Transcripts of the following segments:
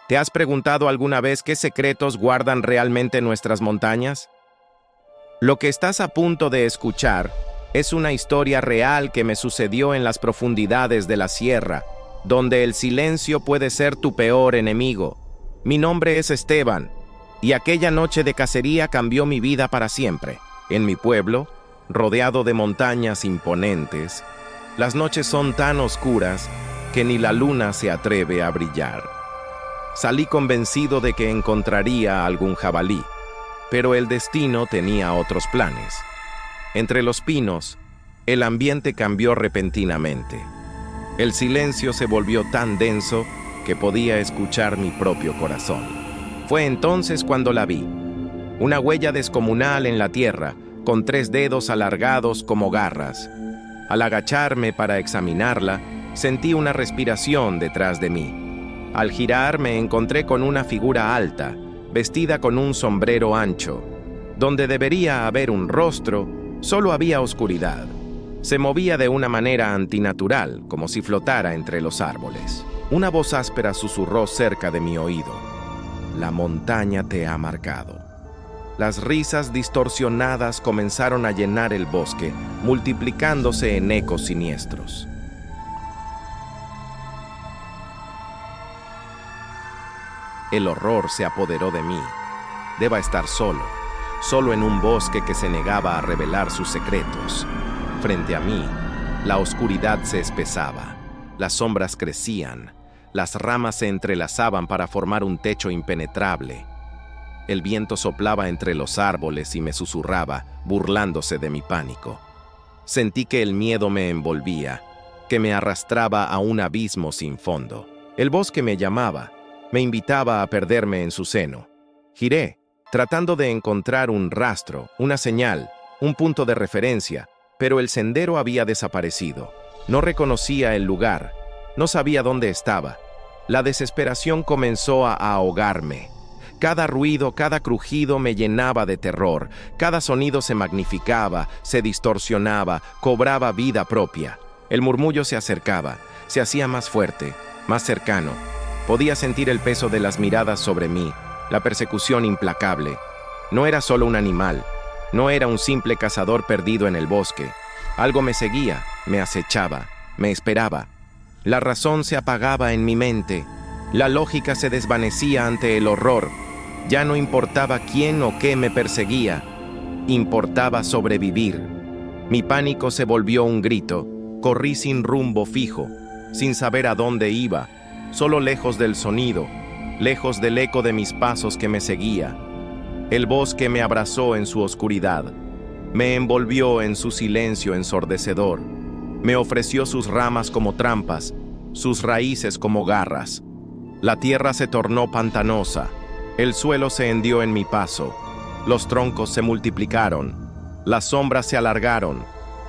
¿Te has preguntado alguna vez qué secretos guardan realmente nuestras montañas? Lo que estás a punto de escuchar es una historia real que me sucedió en las profundidades de la sierra, donde el silencio puede ser tu peor enemigo. Mi nombre es Esteban, y aquella noche de cacería cambió mi vida para siempre. En mi pueblo, rodeado de montañas imponentes, las noches son tan oscuras que ni la luna se atreve a brillar. Salí convencido de que encontraría algún jabalí, pero el destino tenía otros planes. Entre los pinos, el ambiente cambió repentinamente. El silencio se volvió tan denso que podía escuchar mi propio corazón. Fue entonces cuando la vi. Una huella descomunal en la tierra, con 3 dedos alargados como garras. Al agacharme para examinarla, sentí una respiración detrás de mí. Al girar me encontré con una figura alta, vestida con un sombrero ancho. Donde debería haber un rostro, solo había oscuridad. Se movía de una manera antinatural, como si flotara entre los árboles. Una voz áspera susurró cerca de mi oído. La montaña te ha marcado. Las risas distorsionadas comenzaron a llenar el bosque, multiplicándose en ecos siniestros. El horror se apoderó de mí. Deba estar solo en un bosque que se negaba a revelar sus secretos. Frente a mí, la oscuridad se espesaba, las sombras crecían, las ramas se entrelazaban para formar un techo impenetrable. El viento soplaba entre los árboles y me susurraba, burlándose de mi pánico. Sentí que el miedo me envolvía, que me arrastraba a un abismo sin fondo. El bosque me llamaba, me invitaba a perderme en su seno. Giré, tratando de encontrar un rastro, una señal, un punto de referencia, pero el sendero había desaparecido. No reconocía el lugar, no sabía dónde estaba. La desesperación comenzó a ahogarme. Cada ruido, cada crujido me llenaba de terror. Cada sonido se magnificaba, se distorsionaba, cobraba vida propia. El murmullo se acercaba, se hacía más fuerte, más cercano. Podía sentir el peso de las miradas sobre mí, la persecución implacable. No era solo un animal, no era un simple cazador perdido en el bosque. Algo me seguía, me acechaba, me esperaba. La razón se apagaba en mi mente. La lógica se desvanecía ante el horror. Ya no importaba quién o qué me perseguía. Importaba sobrevivir. Mi pánico se volvió un grito. Corrí sin rumbo fijo, sin saber a dónde iba, solo lejos del sonido, lejos del eco de mis pasos que me seguía. El bosque me abrazó en su oscuridad. Me envolvió en su silencio ensordecedor. Me ofreció sus ramas como trampas, sus raíces como garras. La tierra se tornó pantanosa. El suelo se hendió en mi paso. Los troncos se multiplicaron. Las sombras se alargaron.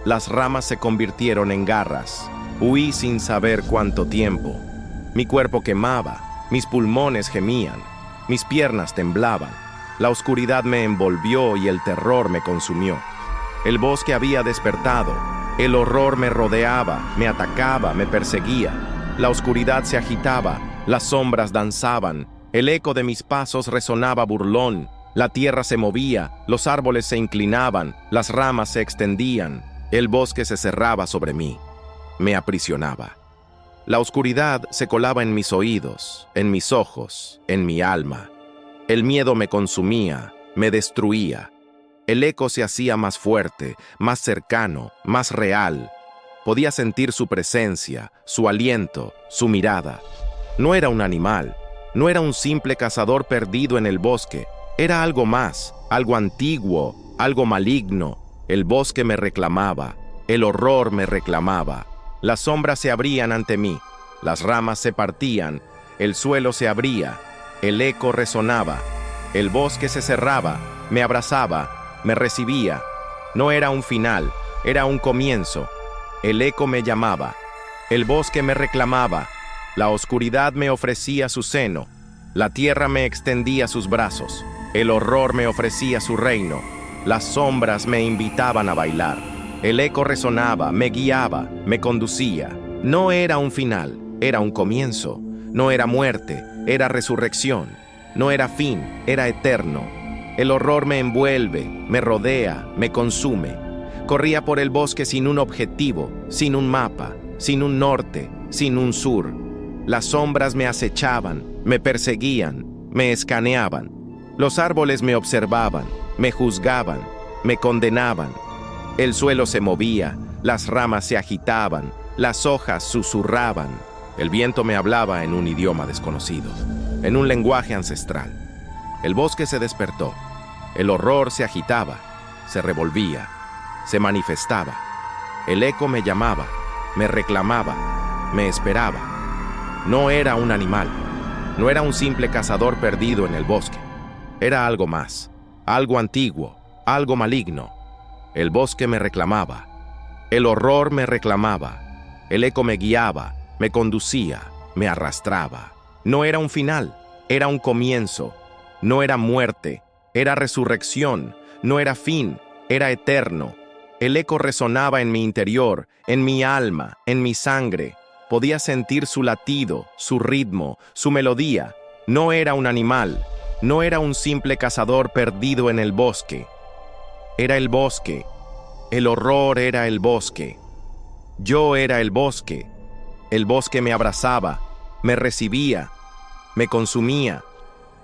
Las ramas se convirtieron en garras. Huí sin saber cuánto tiempo. Mi cuerpo quemaba. Mis pulmones gemían. Mis piernas temblaban. La oscuridad me envolvió y el terror me consumió. El bosque había despertado. El horror me rodeaba, me atacaba, me perseguía. La oscuridad se agitaba, las sombras danzaban. El eco de mis pasos resonaba burlón. La tierra se movía, los árboles se inclinaban, las ramas se extendían. El bosque se cerraba sobre mí. Me aprisionaba. La oscuridad se colaba en mis oídos, en mis ojos, en mi alma. El miedo me consumía, me destruía. El eco se hacía más fuerte, más cercano, más real. Podía sentir su presencia, su aliento, su mirada. No era un animal, no era un simple cazador perdido en el bosque. Era algo más, algo antiguo, algo maligno. El bosque me reclamaba, el horror me reclamaba. Las sombras se abrían ante mí, las ramas se partían, el suelo se abría, el eco resonaba, el bosque se cerraba, me abrazaba, me recibía. No era un final, era un comienzo. El eco me llamaba, el bosque me reclamaba, la oscuridad me ofrecía su seno, la tierra me extendía sus brazos, el horror me ofrecía su reino, las sombras me invitaban a bailar. El eco resonaba, me guiaba, me conducía. No era un final, era un comienzo. No era muerte, era resurrección. No era fin, era eterno. El horror me envuelve, me rodea, me consume. Corría por el bosque sin un objetivo, sin un mapa, sin un norte, sin un sur. Las sombras me acechaban, me perseguían, me escaneaban. Los árboles me observaban, me juzgaban, me condenaban. El suelo se movía, las ramas se agitaban, las hojas susurraban. El viento me hablaba en un idioma desconocido, en un lenguaje ancestral. El bosque se despertó. El horror se agitaba, se revolvía, se manifestaba. El eco me llamaba, me reclamaba, me esperaba. No era un animal, no era un simple cazador perdido en el bosque. Era algo más, algo antiguo, algo maligno. El bosque me reclamaba, el horror me reclamaba, el eco me guiaba, me conducía, me arrastraba. No era un final, era un comienzo. No era muerte, era resurrección. No era fin, era eterno. El eco resonaba en mi interior, en mi alma, en mi sangre. Podía sentir su latido, su ritmo, su melodía. No era un animal, no era un simple cazador perdido en el bosque. Era el bosque. El horror era el bosque. Yo era el bosque. El bosque me abrazaba, me recibía, me consumía.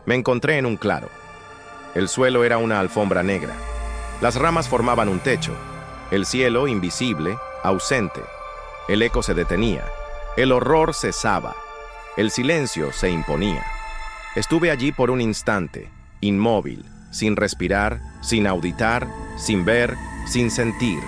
Me encontré en un claro. El suelo era una alfombra negra. Las ramas formaban un techo. El cielo, invisible, ausente. El eco se detenía. El horror cesaba. El silencio se imponía. Estuve allí por un instante, inmóvil, sin respirar, sin auditar, sin ver, sin sentir.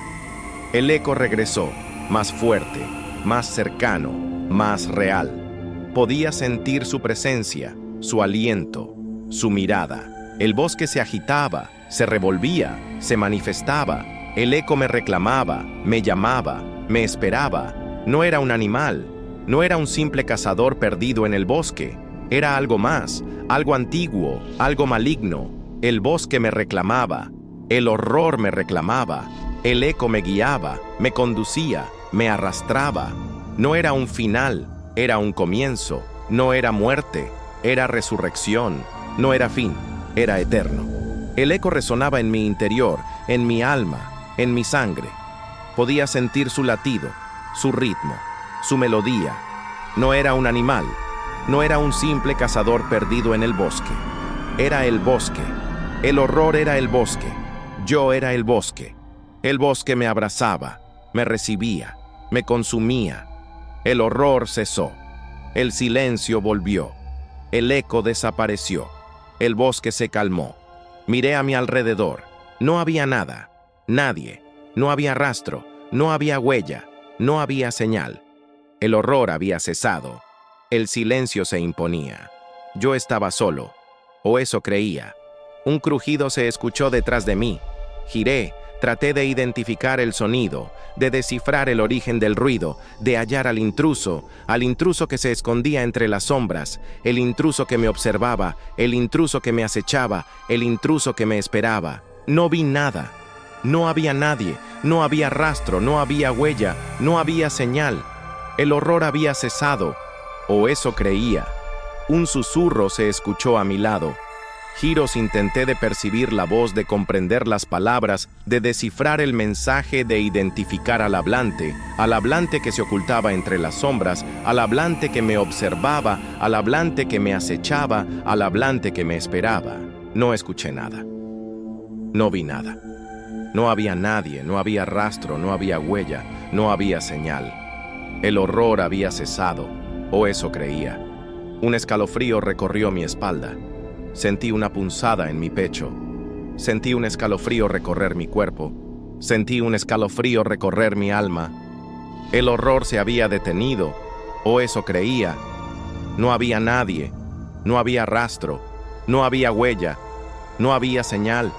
El eco regresó, más fuerte, más cercano, más real. Podía sentir su presencia, su aliento, su mirada. El bosque se agitaba, se revolvía, se manifestaba. El eco me reclamaba, me llamaba, me esperaba. No era un animal, no era un simple cazador perdido en el bosque. Era algo más, algo antiguo, algo maligno. El bosque me reclamaba, el horror me reclamaba, el eco me guiaba, me conducía, me arrastraba. No era un final, era un comienzo. No era muerte, era resurrección. No era fin, era eterno. El eco resonaba en mi interior, en mi alma, en mi sangre. Podía sentir su latido, su ritmo, su melodía. No era un animal, no era un simple cazador perdido en el bosque. Era el bosque. El horror era el bosque. Yo era el bosque. El bosque me abrazaba, me recibía, me consumía. El horror cesó. El silencio volvió. El eco desapareció. El bosque se calmó. Miré a mi alrededor. No había nada, nadie. No había rastro, no había huella, no había señal. El horror había cesado. El silencio se imponía. Yo estaba solo, o eso creía. Un crujido se escuchó detrás de mí. Giré, traté de identificar el sonido, de descifrar el origen del ruido, de hallar al intruso que se escondía entre las sombras, el intruso que me observaba, el intruso que me acechaba, el intruso que me esperaba. No vi nada. No había nadie, no había rastro, no había huella, no había señal. El horror había cesado, o eso creía. Un susurro se escuchó a mi lado. Giros intenté de percibir la voz, de comprender las palabras, de descifrar el mensaje, de identificar al hablante que se ocultaba entre las sombras, al hablante que me observaba, al hablante que me acechaba, al hablante que me esperaba. No escuché nada. No vi nada. No había nadie, no había rastro, no había huella, no había señal. El horror había cesado, o eso creía. Un escalofrío recorrió mi espalda. Sentí una punzada en mi pecho. Sentí un escalofrío recorrer mi cuerpo. Sentí un escalofrío recorrer mi alma. El horror se había detenido, o eso creía. No había nadie, no había rastro, no había huella, no había señal.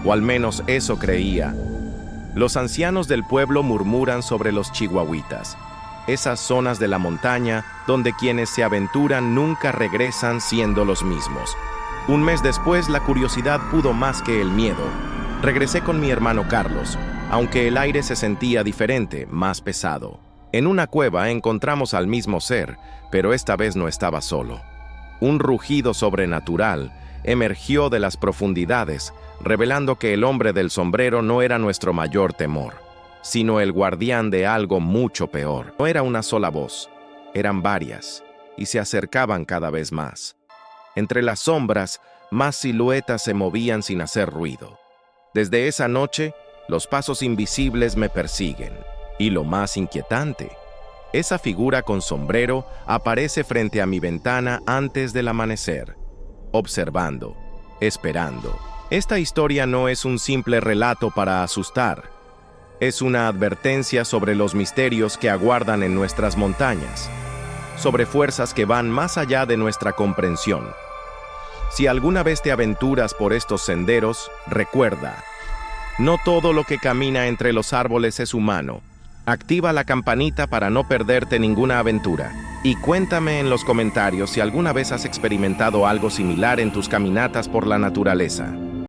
O al menos eso creía. Los ancianos del pueblo murmuran sobre los chihuahuitas, esas zonas de la montaña donde quienes se aventuran nunca regresan siendo los mismos. Un mes después, la curiosidad pudo más que el miedo. Regresé con mi hermano Carlos, aunque el aire se sentía diferente, más pesado. En una cueva encontramos al mismo ser, pero esta vez no estaba solo. Un rugido sobrenatural emergió de las profundidades, revelando que el hombre del sombrero no era nuestro mayor temor, sino el guardián de algo mucho peor. No era una sola voz, eran varias, y se acercaban cada vez más. Entre las sombras, más siluetas se movían sin hacer ruido. Desde esa noche, los pasos invisibles me persiguen. Y lo más inquietante, esa figura con sombrero aparece frente a mi ventana antes del amanecer, observando, esperando. Esta historia no es un simple relato para asustar. Es una advertencia sobre los misterios que aguardan en nuestras montañas, sobre fuerzas que van más allá de nuestra comprensión. Si alguna vez te aventuras por estos senderos, recuerda, no todo lo que camina entre los árboles es humano. Activa la campanita para no perderte ninguna aventura. Y cuéntame en los comentarios si alguna vez has experimentado algo similar en tus caminatas por la naturaleza.